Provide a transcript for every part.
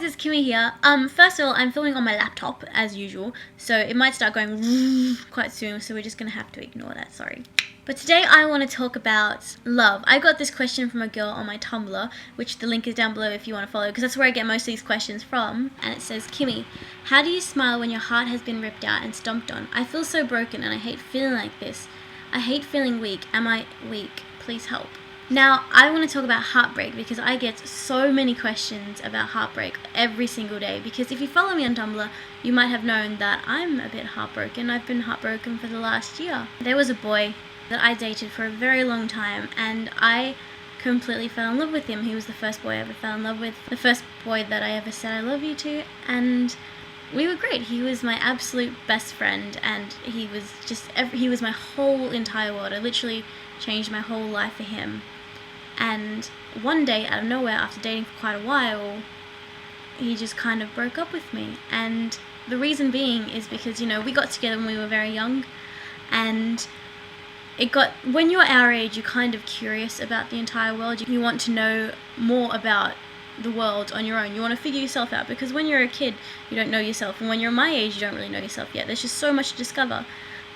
it's Kimmi here. First of all, I'm filming on my laptop as usual, so it might start going quite soon, so we're just gonna have to ignore that, sorry. But today I want to talk about love. I got this question from a girl on my Tumblr, which the link is down below if you want to follow, because that's where I get most of these questions from. And it says, Kimmi, how do you smile when your heart has been ripped out and stomped on? I feel so broken and I hate feeling like this. I hate feeling weak. Am I weak? Please help. Now, I want to talk about heartbreak because I get so many questions about heartbreak every single day. Because if you follow me on Tumblr, you might have known that I'm a bit heartbroken. I've been heartbroken for the last year. There was a boy that I dated for a very long time, and I completely fell in love with him. He was the first boy I ever fell in love with, the first boy that I ever said I love you to, and we were great. He was my absolute best friend, and he was my whole entire world. I literally changed my whole life for him. And one day, out of nowhere, after dating for quite a while, he just kind of broke up with me. And the reason being is because, we got together when we were very young, and when you're our age, you're kind of curious about the entire world. You want to know more about the world on your own. You want to figure yourself out, because when you're a kid, you don't know yourself, and when you're my age, you don't really know yourself yet. There's just so much to discover.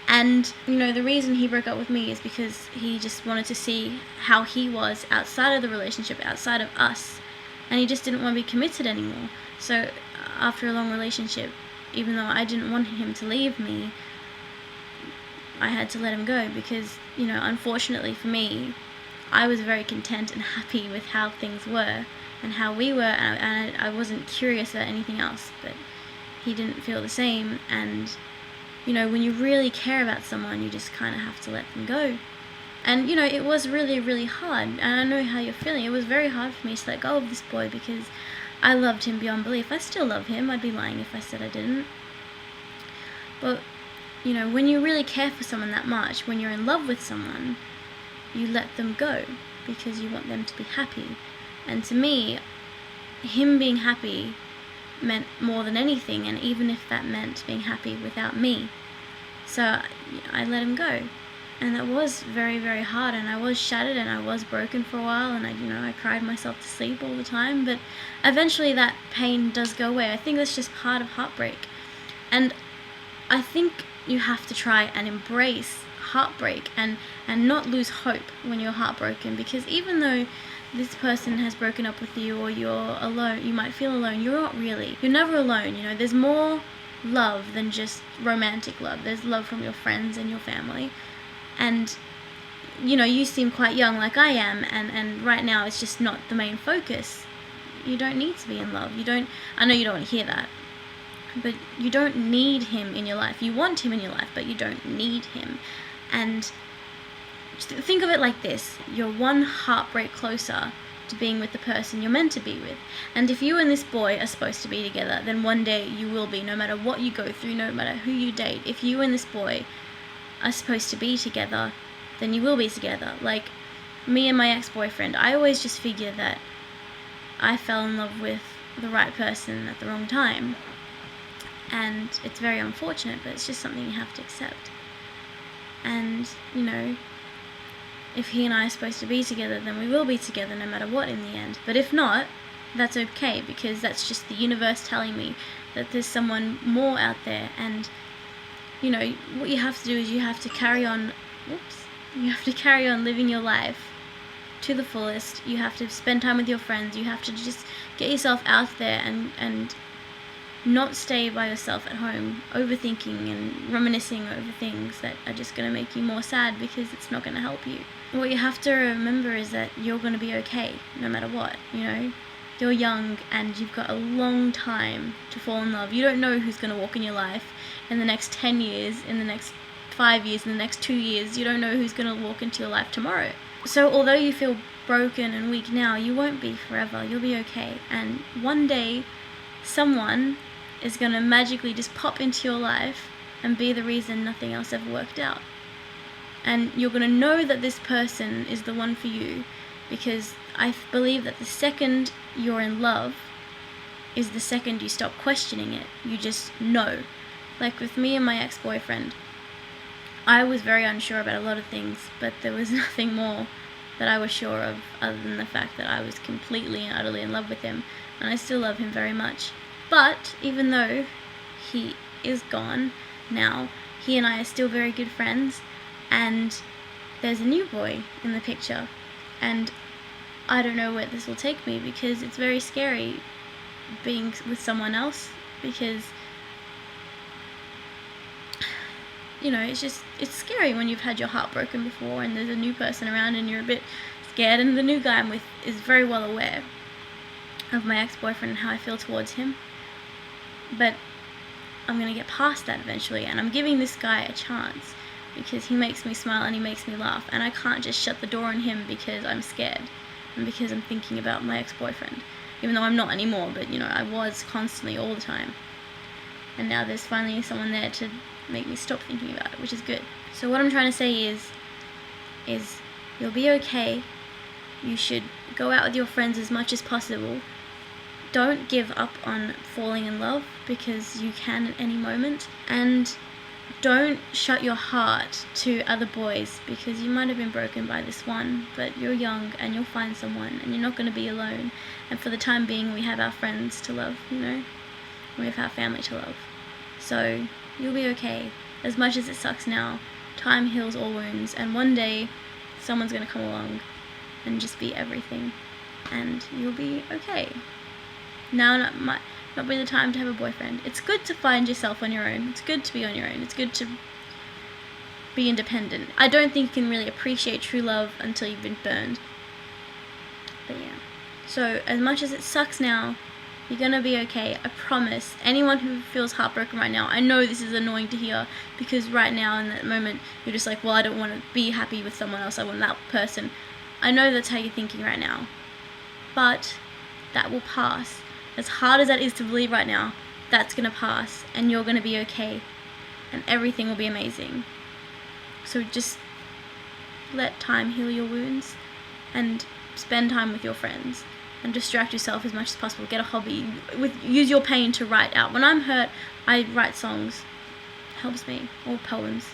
And, the reason he broke up with me is because he just wanted to see how he was outside of the relationship, outside of us, and he just didn't want to be committed anymore. So after a long relationship, even though I didn't want him to leave me, I had to let him go because, unfortunately for me, I was very content and happy with how things were and how we were, and I wasn't curious about anything else, but he didn't feel the same. And when you really care about someone, you just kind of have to let them go. And it was really, really hard, and I know how you're feeling. It was very hard for me to let go of this boy because I loved him beyond belief. I still love him. I'd be lying if I said I didn't. But when you really care for someone that much, when you're in love with someone, you let them go because you want them to be happy. And to me, him being happy meant more than anything, and even if that meant being happy without me. So I let him go. And that was very, very hard, and I was shattered and I was broken for a while, and I cried myself to sleep all the time, but eventually that pain does go away. I think that's just part of heartbreak. And I think you have to try and embrace heartbreak and not lose hope when you're heartbroken, because even though this person has broken up with you or you're alone, you might feel alone, you're not really. You're never alone, there's more love than just romantic love. There's love from your friends and your family. And you seem quite young like I am, and right now it's just not the main focus. You don't need to be in love. I know you don't want to hear that, but you don't need him in your life. You want him in your life, but you don't need him. And think of it like this: you're one heartbreak closer to being with the person you're meant to be with. And if you and this boy are supposed to be together, then one day you will be, no matter what you go through, no matter who you date. If you and this boy are supposed to be together, then you will be together. Like me and my ex-boyfriend, I always just figure that I fell in love with the right person at the wrong time. And it's very unfortunate, but it's just something you have to accept. And, if he and I are supposed to be together, then we will be together no matter what in the end. But if not, that's okay, because that's just the universe telling me that there's someone more out there. And, what you have to do is you have to carry on living your life to the fullest. You have to spend time with your friends. You have to just get yourself out there and not stay by yourself at home overthinking and reminiscing over things that are just going to make you more sad, because it's not going to help you. What you have to remember is that you're going to be okay no matter what. You're young and you've got a long time to fall in love. You don't know who's going to walk in your life in the next 10 years, in the next 5 years, in the next 2 years. You don't know who's going to walk into your life tomorrow. So although you feel broken and weak now, you won't be forever. You'll be okay. And one day, someone is going to magically just pop into your life and be the reason nothing else ever worked out. And you're going to know that this person is the one for you, because I believe that the second you're in love is the second you stop questioning it. You just know. Like with me and my ex-boyfriend, I was very unsure about a lot of things, but there was nothing more that I was sure of other than the fact that I was completely and utterly in love with him. and I still love him very much. But even though he is gone now, he and I are still very good friends, and there's a new boy in the picture, and I don't know where this will take me, because it's very scary being with someone else, because you know, it's scary when you've had your heart broken before and there's a new person around and you're a bit scared, and the new guy I'm with is very well aware of my ex-boyfriend and how I feel towards him. But I'm going to get past that eventually, and I'm giving this guy a chance because he makes me smile and he makes me laugh, and I can't just shut the door on him because I'm scared and because I'm thinking about my ex-boyfriend, even though I'm not anymore, but you know, I was constantly, all the time. And now there's finally someone there to make me stop thinking about it, which is good. So what I'm trying to say is you'll be okay. You should go out with your friends as much as possible. Don't give up on falling in love, because you can at any moment. And don't shut your heart to other boys, because you might have been broken by this one, but you're young and you'll find someone, and you're not going to be alone. And for the time being, we have our friends to love, you know? We have our family to love. So you'll be okay. As much as it sucks now, time heals all wounds, and one day someone's going to come along and just be everything, and you'll be okay. Now might not be the time to have a boyfriend. It's good to find yourself on your own. It's good to be on your own. It's good to be independent. I don't think you can really appreciate true love until you've been burned. But yeah. So as much as it sucks now, you're gonna be okay, I promise. Anyone who feels heartbroken right now, I know this is annoying to hear, because right now in that moment you're just like, well, I don't want to be happy with someone else, I want that person. I know that's how you're thinking right now, but that will pass. As hard as that is to believe right now, that's gonna pass, and you're gonna be okay, and everything will be amazing. So just let time heal your wounds, and spend time with your friends, and distract yourself as much as possible. Get a hobby. Use your pain to write out. When I'm hurt, I write songs. It helps me. Or poems.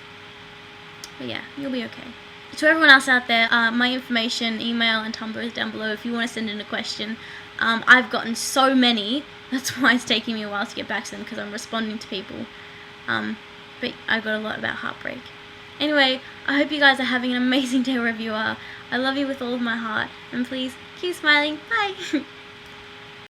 But yeah, you'll be okay. To everyone else out there, my information, email and Tumblr is down below if you want to send in a question. I've gotten so many. That's why it's taking me a while to get back to them, because I'm responding to people. But I got a lot about heartbreak. Anyway, I hope you guys are having an amazing day wherever you are. I love you with all of my heart. And please, keep smiling. Bye.